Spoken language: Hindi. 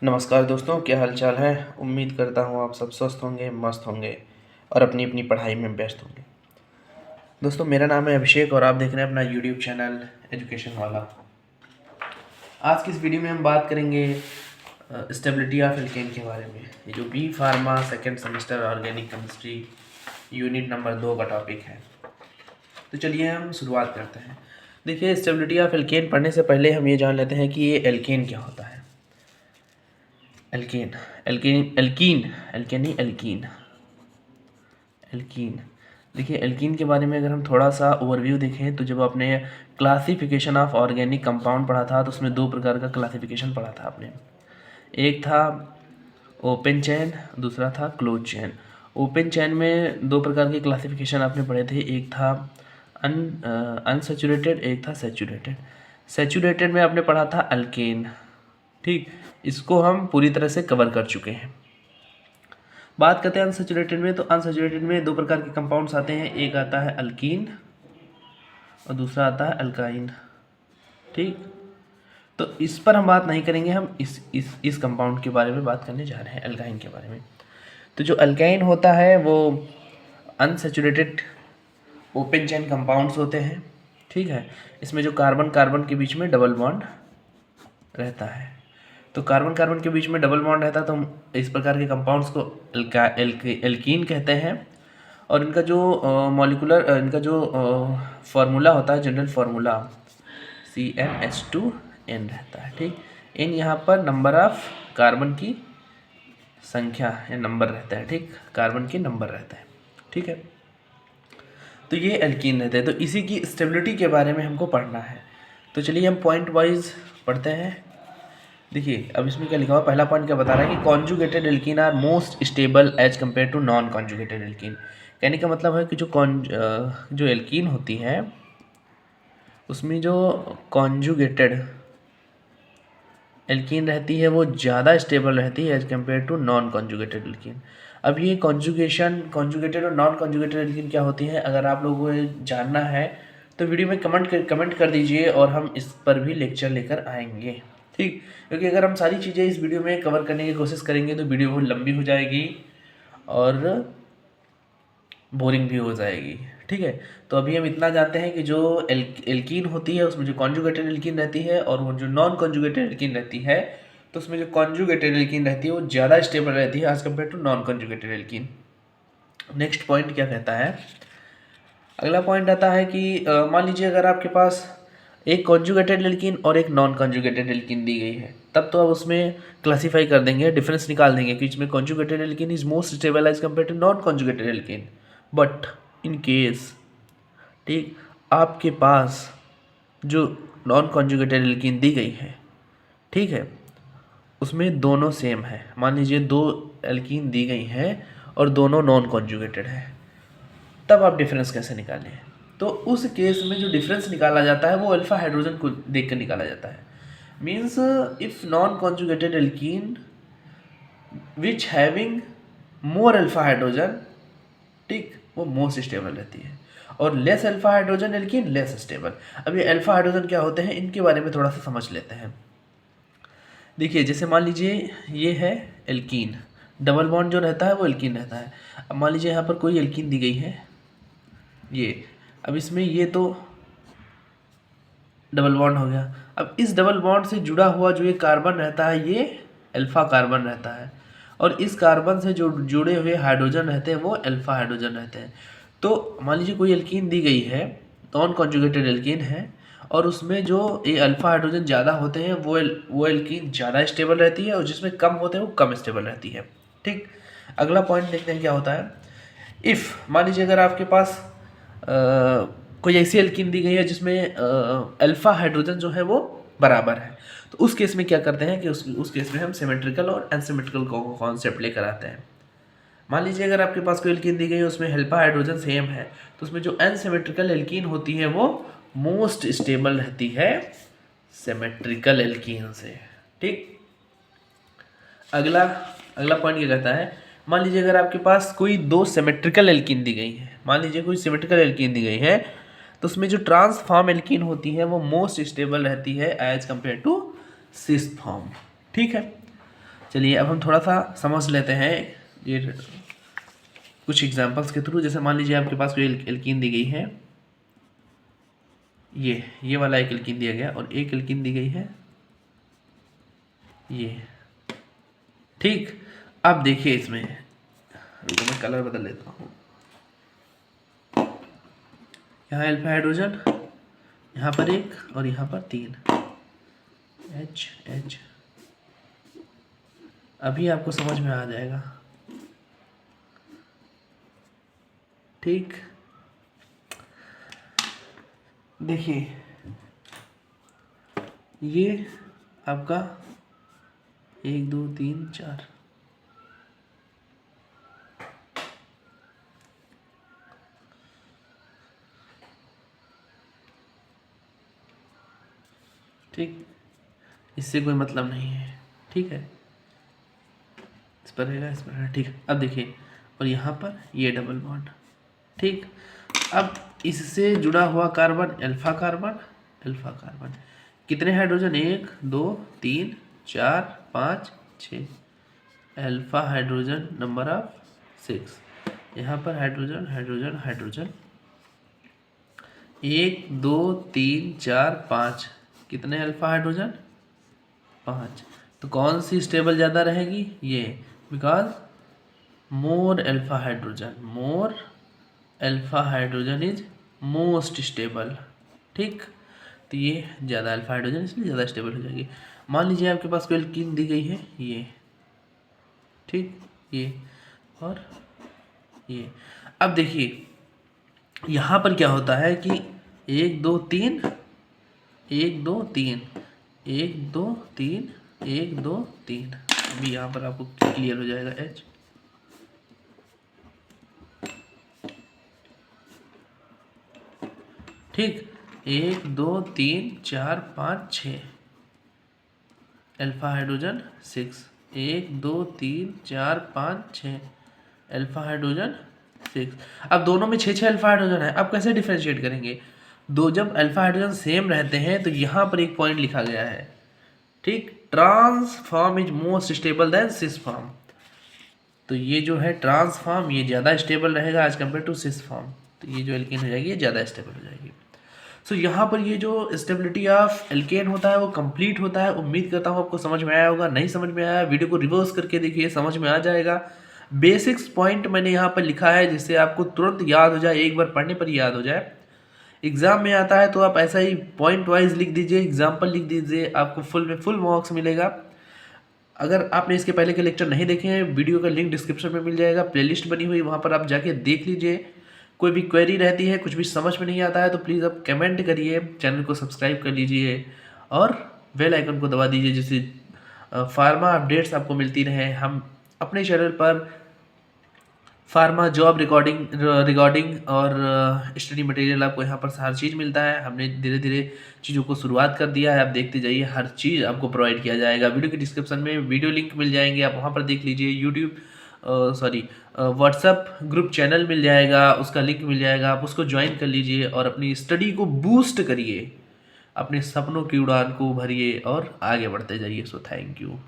नमस्कार दोस्तों, क्या हाल चाल है। उम्मीद करता हूँ आप सब स्वस्थ होंगे, मस्त होंगे और अपनी अपनी पढ़ाई में व्यस्त होंगे। दोस्तों, मेरा नाम है अभिषेक और आप देख रहे हैं अपना यूट्यूब चैनल एजुकेशन वाला। आज की इस वीडियो में हम बात करेंगे स्टेबिलिटी ऑफ एल्केन के बारे में। ये जो B pharma second semester organic chemistry unit number 2 का टॉपिक है। तो चलिए हम शुरुआत करते हैं। देखिए, स्टेबिलिटी ऑफ एल्केन पढ़ने से पहले हम ये जान लेते हैं कि ये एल्केन क्या होता है। एल्केन एल्केन एल्कीन एल्केन नहीं एल्कीन एल्कीन देखिए, एल्कीन के बारे में अगर हम थोड़ा सा ओवरव्यू देखें तो जब आपने क्लासिफिकेशन ऑफ ऑर्गेनिक कंपाउंड पढ़ा था तो उसमें 2 प्रकार का क्लासिफिकेशन पढ़ा था आपने। एक था ओपन चेन, दूसरा था क्लोज चेन। ओपन चेन में 2 प्रकार के क्लासिफिकेशन आपने पढ़े थे, एक था अनसैचुरेटेड, एक था सैचुरेटेड। सैचुरेटेड में आपने पढ़ा था अल्केन, ठीक। इसको हम पूरी तरह से कवर कर चुके हैं। बात करते हैं अनसैचुरेटेड में। तो अनसैचुरेटेड में 2 प्रकार के कंपाउंड्स आते हैं, एक आता है अल्कीन और दूसरा आता है अल्काइन, ठीक। तो इस पर हम बात नहीं करेंगे, हम इस कंपाउंड के बारे में बात करने जा रहे हैं, अल्काइन के बारे में। तो जो अल्काइन होता है वो अनसैचुरेटेड ओपन चेन कंपाउंड्स होते हैं, ठीक है। इसमें जो कार्बन कार्बन के बीच में डबल बॉन्ड रहता है, तो कार्बन कार्बन के बीच में डबल बॉन्ड रहता है, तो हम इस प्रकार के कंपाउंड्स को एल्कीन कहते हैं। और इनका जो मॉलिकुलर इनका जो फार्मूला होता है, जनरल फार्मूला CnH2n रहता है, ठीक। इन यहाँ पर नंबर ऑफ कार्बन की संख्या या नंबर रहता है, ठीक। कार्बन के नंबर रहता है, ठीक है। तो ये एल्कीन रहते हैं। तो इसी की स्टेबिलिटी के बारे में हमको पढ़ना है। तो चलिए हम पॉइंट वाइज पढ़ते हैं। देखिए, अब इसमें क्या लिखा हुआ, पहला पॉइंट क्या बता रहा है कि conjugated alkene are most stable as compare to non conjugated alkene. कहने का मतलब है कि जो एल्कीन होती है उसमें जो कॉन्जुगेटेड एल्कीन रहती है वो ज़्यादा स्टेबल रहती है as compare to non conjugated alkene. अब ये कॉन्जुगेटेड और नॉन कॉन्जुगेटेड एल्कीन क्या होती है, अगर आप लोगों को जानना है तो वीडियो में कमेंट कर दीजिए और हम इस पर भी लेक्चर लेकर आएंगे, ठीक। क्योंकि अगर हम सारी चीज़ें इस वीडियो में कवर करने की कोशिश करेंगे तो वीडियो बहुत लंबी हो जाएगी और बोरिंग भी हो जाएगी, ठीक है। तो अभी हम इतना जानते हैं कि जो एल्कीन होती है उसमें जो कॉन्जुगेटेड एल्कीन रहती है और वो जो नॉन कॉन्जुगेटेड एल्कीन रहती है, तो उसमें जो कॉन्जुगेटेड एल्कीन रहती है वो ज़्यादा स्टेबल रहती है as compare to non conjugated alkene. Next point क्या कहता है, अगला पॉइंट आता है कि मान लीजिए अगर आपके पास एक कॉन्जुगेटेड एल्कीन और एक नॉन कॉन्जुगेटेड एल्कीन दी गई है, तब तो आप उसमें क्लासीफाई कर देंगे, डिफरेंस निकाल देंगे कि इसमें conjugated alkene is most stable as compare to non conjugated alkene. But in case, ठीक, आपके पास जो नॉन कॉन्जुगेटेड एल्कीन दी गई है, ठीक है, उसमें दोनों सेम है। मान लीजिए 2 एल्कीन दी गई हैं और दोनों नॉन कॉन्जुगेटेड है, तब आप डिफरेंस कैसे निकालें। तो उस केस में जो डिफरेंस निकाला जाता है वो अल्फा हाइड्रोजन को देख कर निकाला जाता है। Means if non conjugated alkene which having more alpha hydrogen, ठीक, वो मोस्ट स्टेबल रहती है और less alpha hydrogen alkene less stable. अब ये अल्फा हाइड्रोजन क्या होते हैं, इनके बारे में थोड़ा सा समझ लेते हैं। देखिए, जैसे मान लीजिए ये है एल्कीन, डबल बॉन्ड जो रहता है वो एल्कीन रहता है। अब मान लीजिए यहाँ पर कोई एल्कीन दी गई है ये, अब इसमें ये तो डबल बॉन्ड हो गया। अब इस डबल बॉन्ड से जुड़ा हुआ जो ये कार्बन रहता है ये अल्फा कार्बन रहता है और इस कार्बन से जो जुड़े हुए हाइड्रोजन रहते हैं वो अल्फा हाइड्रोजन रहते हैं। तो मान लीजिए कोई एल्कीन दी गई है, नॉन कॉन्जुगेटेड एल्कीन है, और उसमें जो ये अल्फा हाइड्रोजन ज़्यादा होते हैं वो एल्कीन ज़्यादा स्टेबल रहती है और जिसमें कम होते हैं वो कम स्टेबल रहती है, ठीक। अगला पॉइंट देखते हैं क्या होता है। इफ़ मान लीजिए अगर आपके पास कोई ऐसी एल्कीन दी गई है जिसमें अल्फा हाइड्रोजन जो है वो बराबर है, तो उस केस में क्या करते हैं कि उस केस में हम सिमेट्रिकल और अनसिमेट्रिकल कॉन्सेप्ट लेकर आते हैं। मान लीजिए अगर आपके पास कोई एल्कीन दी गई है उसमें अल्फा हाइड्रोजन सेम है, तो उसमें जो अनसिमेट्रिकल एल्कीन होती है वो मोस्ट स्टेबल रहती है सिमेट्रिकल एल्कीन से, ठीक। अगला पॉइंट क्या कहता है, मान लीजिए अगर आपके पास कोई 2 सिमेट्रिकल एल्कीन दी गई है, मान लीजिए कोई सिमेट्रिकल एल्कीन दी गई है, तो उसमें जो ट्रांसफॉर्म एल्कीन होती है वो मोस्ट स्टेबल रहती है as compare to cis form, ठीक है। चलिए अब हम थोड़ा सा समझ लेते हैं ये कुछ एग्जांपल्स के थ्रू। जैसे मान लीजिए आपके पास कोई एल्कीन दी गई है, ये वाला एक एल्कीन दिया गया और एक एल्कीन दी गई है ये, ठीक। अब देखिए इसमें, रुको मैं कलर बदल लेता हूँ। यहाँ अल्फा हाइड्रोजन, यहाँ पर एक और यहाँ पर 3 H। अभी आपको समझ में आ जाएगा, ठीक। देखिए ये आपका 1 2 3 4, ठीक। इससे कोई मतलब नहीं है, ठीक है। इस पर रहेगा, इस पर रहेगा, ठीक। अब देखिए, और यहाँ पर ये डबल बॉन्ड, ठीक। अब इससे जुड़ा हुआ कार्बन अल्फा कार्बन, कितने hydrogen, 1 2 3 4 5 6, alpha hydrogen number of 6। यहाँ पर हाइड्रोजन 1 2 3 4 5, कितने अल्फा हाइड्रोजन, 5। तो कौन सी स्टेबल ज़्यादा रहेगी, ये, because more alpha hydrogen is most stable, ठीक। तो ये ज़्यादा अल्फा हाइड्रोजन इसलिए ज़्यादा स्टेबल हो जाएगी। मान लीजिए आपके पास कोई एल्कीन दी गई है ये, ठीक, ये और ये। अब देखिए यहाँ पर क्या होता है कि 1 2 3 1 2 3 1 2 3 1 2 3, अभी यहाँ पर आपको क्लियर हो जाएगा H। ठीक, 1 2 3 4 5 6, अल्फा हाइड्रोजन 6, 1 2 3 4 5 6, अल्फा हाइड्रोजन 6। अब दोनों में 6 अल्फा हाइड्रोजन है, अब कैसे डिफरेंशिएट करेंगे, दो जब अल्फा हाइड्रोजन सेम रहते हैं तो यहाँ पर एक पॉइंट लिखा गया है, ठीक, trans form is most stable than cis form. तो ये जो है ट्रांस फॉर्म ये ज़्यादा स्टेबल रहेगा as compare to cis form, तो ये जो एल्केन हो जाएगी ये ज़्यादा स्टेबल हो जाएगी। सो यहाँ पर ये जो स्टेबिलिटी ऑफ एल्केन होता है वो कंप्लीट होता है। उम्मीद करता हूँ आपको समझ में आया होगा, नहीं समझ में आया वीडियो को रिवर्स करके देखिए, समझ में आ जाएगा। बेसिक्स पॉइंट मैंने यहाँ पर लिखा है जिससे आपको तुरंत याद हो जाए, एक बार पढ़ने पर याद हो जाए। एग्जाम में आता है तो आप ऐसा ही पॉइंट वाइज लिख दीजिए, एग्जाम्पल लिख दीजिए, आपको फुल मार्क्स मिलेगा। अगर आपने इसके पहले के लेक्चर नहीं देखे हैं, वीडियो का लिंक डिस्क्रिप्शन में मिल जाएगा, प्लेलिस्ट बनी हुई वहाँ पर आप जाके देख लीजिए। कोई भी क्वेरी रहती है, कुछ भी समझ में नहीं आता है तो प्लीज़ आप कमेंट करिए, चैनल को सब्सक्राइब कर लीजिए और बेल आइकन को दबा दीजिए जिससे फार्मा अपडेट्स आपको मिलती रहे। हम अपने चैनल पर फार्मा जॉब रिकॉर्डिंग और स्टडी मटेरियल आपको यहाँ पर हर चीज़ मिलता है। हमने धीरे धीरे चीज़ों को शुरुआत कर दिया है, आप देखते जाइए, हर चीज़ आपको प्रोवाइड किया जाएगा। वीडियो के डिस्क्रिप्शन में वीडियो लिंक मिल जाएंगे, आप वहाँ पर देख लीजिए। व्हाट्सएप ग्रुप चैनल मिल जाएगा, उसका लिंक मिल जाएगा, आप उसको ज्वाइन कर लीजिए और अपनी स्टडी को बूस्ट करिए, अपने सपनों की उड़ान को भरिए और आगे बढ़ते जाइए। So thank you.